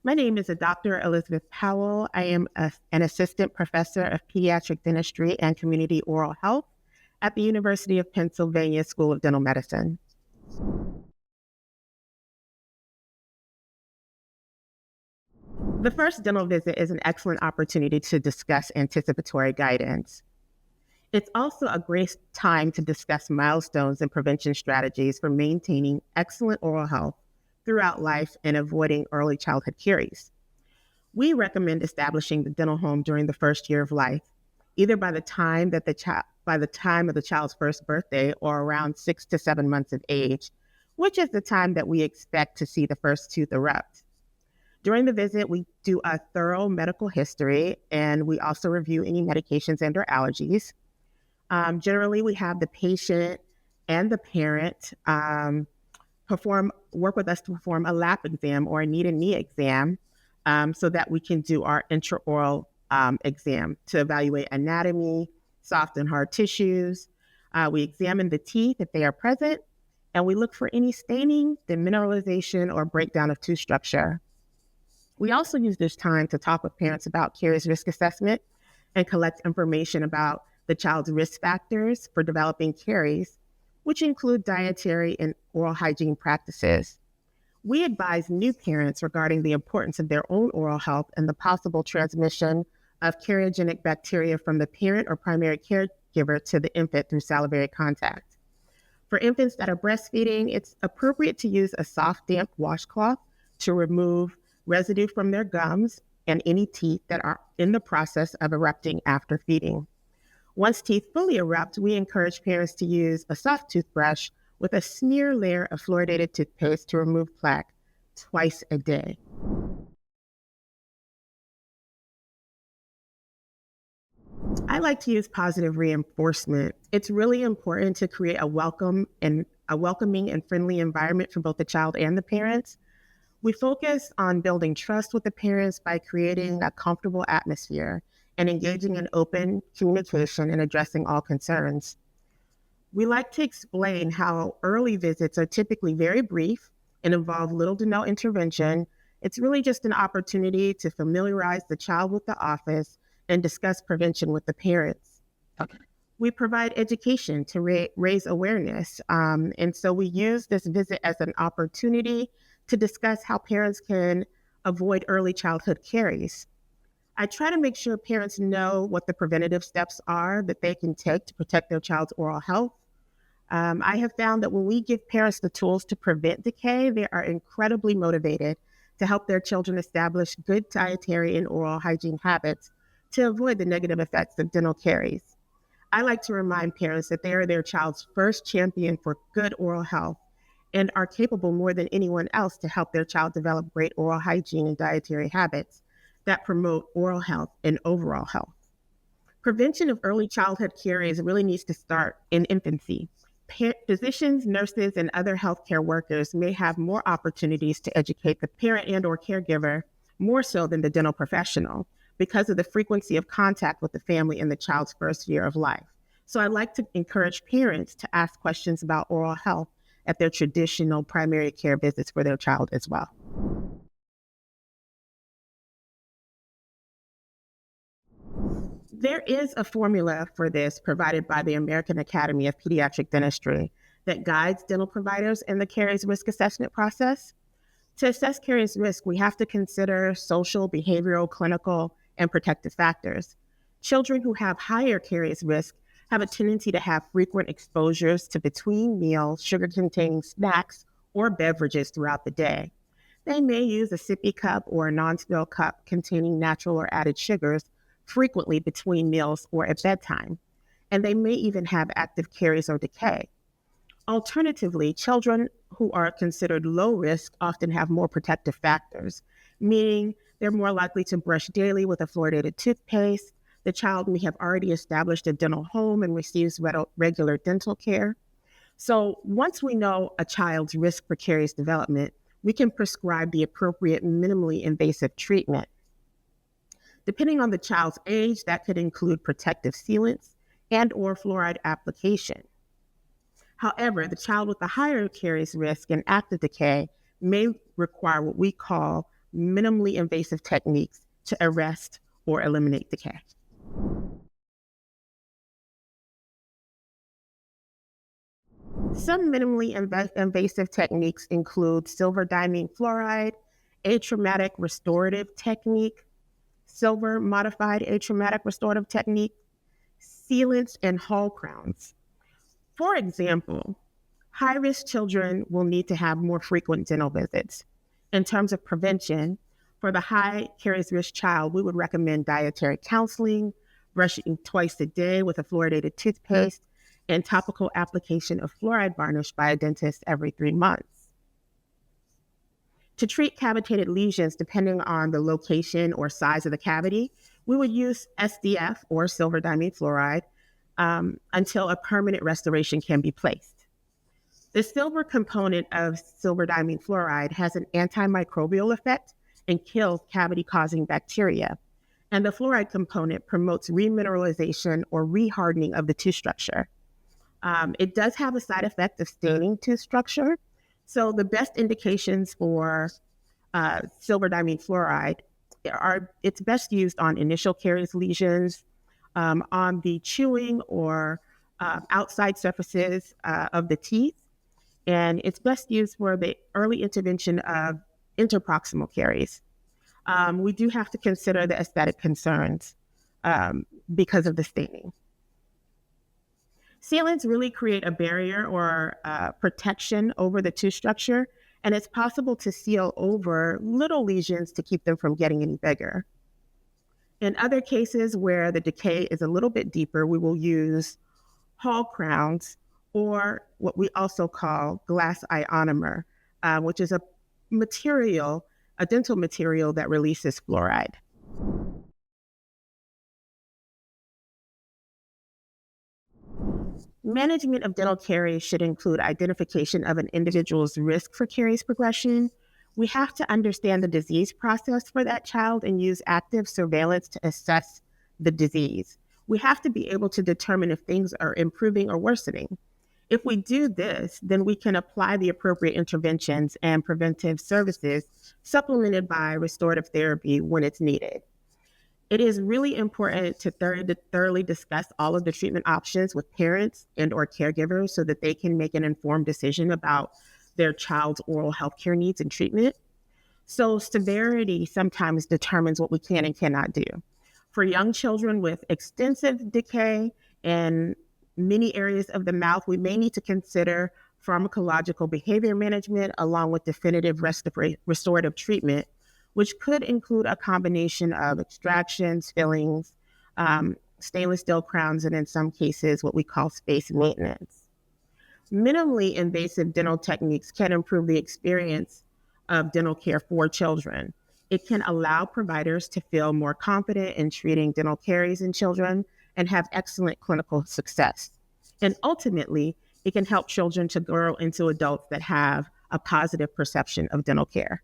My name is Dr. Elizabeth Powell. I am an assistant professor of pediatric dentistry and community oral health at the University of Pennsylvania School of Dental Medicine. The first dental visit is an excellent opportunity to discuss anticipatory guidance. It's also a great time to discuss milestones and prevention strategies for maintaining excellent oral health throughout life and avoiding early childhood caries. We recommend establishing the dental home during the first year of life, either by the time of the child's first birthday or around 6 to 7 months of age, which is the time that we expect to see the first tooth erupt. During the visit, we do a thorough medical history and we also review any medications and or allergies. Generally, we have the patient and the parent work with us to perform a lap exam or a knee to knee exam so that we can do our intraoral exam to evaluate anatomy, soft and hard tissues. We examine the teeth if they are present, and we look for any staining, demineralization, or breakdown of tooth structure. We also use this time to talk with parents about caries risk assessment and collect information about the child's risk factors for developing caries, which include dietary and oral hygiene practices. We advise new parents regarding the importance of their own oral health and the possible transmission of cariogenic bacteria from the parent or primary caregiver to the infant through salivary contact. For infants that are breastfeeding, it's appropriate to use a soft, damp washcloth to remove residue from their gums and any teeth that are in the process of erupting after feeding. Once teeth fully erupt, we encourage parents to use a soft toothbrush with a smear layer of fluoridated toothpaste to remove plaque twice a day. I like to use positive reinforcement. It's really important to create a welcoming and friendly environment for both the child and the parents. We focus on building trust with the parents by creating a comfortable atmosphere and engaging in open communication and addressing all concerns. We like to explain how early visits are typically very brief and involve little to no intervention. It's really just an opportunity to familiarize the child with the office and discuss prevention with the parents. Okay. We provide education to raise awareness. And so we use this visit as an opportunity to discuss how parents can avoid early childhood caries. I try to make sure parents know what the preventative steps are that they can take to protect their child's oral health. I have found that when we give parents the tools to prevent decay, they are incredibly motivated to help their children establish good dietary and oral hygiene habits to avoid the negative effects of dental caries. I like to remind parents that they are their child's first champion for good oral health and are capable more than anyone else to help their child develop great oral hygiene and dietary habits that promote oral health and overall health. Prevention of early childhood caries really needs to start in infancy. Physicians, nurses, and other healthcare workers may have more opportunities to educate the parent and or caregiver more so than the dental professional because of the frequency of contact with the family in the child's first year of life. So I like to encourage parents to ask questions about oral health at their traditional primary care visits for their child as well. There is a formula for this provided by the American Academy of Pediatric Dentistry that guides dental providers in the caries risk assessment process. To assess caries risk, we have to consider social, behavioral, clinical, and protective factors. Children who have higher caries risk have a tendency to have frequent exposures to between meal, sugar-containing snacks, or beverages throughout the day. They may use a sippy cup or a non-spill cup containing natural or added sugars frequently between meals or at bedtime, and they may even have active caries or decay. Alternatively, children who are considered low risk often have more protective factors, meaning they're more likely to brush daily with a fluoridated toothpaste. The child may have already established a dental home and receives regular dental care. So once we know a child's risk for caries development, we can prescribe the appropriate minimally invasive treatment. Depending on the child's age, that could include protective sealants and or fluoride application. However, the child with the higher caries risk and active decay may require what we call minimally invasive techniques to arrest or eliminate decay. Some minimally invasive techniques include silver diamine fluoride, atraumatic restorative technique, silver modified atraumatic restorative technique, sealants, and Hall crowns. For example, high-risk children will need to have more frequent dental visits. In terms of prevention, for the high caries risk child, we would recommend dietary counseling, brushing twice a day with a fluoridated toothpaste, and topical application of fluoride varnish by a dentist every 3 months. To treat cavitated lesions, depending on the location or size of the cavity, we would use SDF or silver diamine fluoride until a permanent restoration can be placed. The silver component of silver diamine fluoride has an antimicrobial effect and kills cavity-causing bacteria. And the fluoride component promotes remineralization or rehardening of the tooth structure. It does have a side effect of staining tooth structure. So the best indications for silver diamine fluoride it's best used on initial caries lesions, on the chewing or outside surfaces of the teeth. And it's best used for the early intervention of interproximal caries. We do have to consider the aesthetic concerns because of the staining. Sealants really create a barrier or protection over the tooth structure, and it's possible to seal over little lesions to keep them from getting any bigger. In other cases where the decay is a little bit deeper, we will use Hall crowns or what we also call glass ionomer, which is a dental material that releases fluoride. Management of dental caries should include identification of an individual's risk for caries progression. We have to understand the disease process for that child and use active surveillance to assess the disease. We have to be able to determine if things are improving or worsening. If we do this, then we can apply the appropriate interventions and preventive services supplemented by restorative therapy when it's needed. It is really important to thoroughly discuss all of the treatment options with parents and or caregivers so that they can make an informed decision about their child's oral health care needs and treatment. So severity sometimes determines what we can and cannot do. For young children with extensive decay in many areas of the mouth, we may need to consider pharmacological behavior management along with definitive restorative treatment, which could include a combination of extractions, fillings, stainless steel crowns, and in some cases, what we call space maintenance. Minimally invasive dental techniques can improve the experience of dental care for children. It can allow providers to feel more confident in treating dental caries in children and have excellent clinical success. And ultimately, it can help children to grow into adults that have a positive perception of dental care.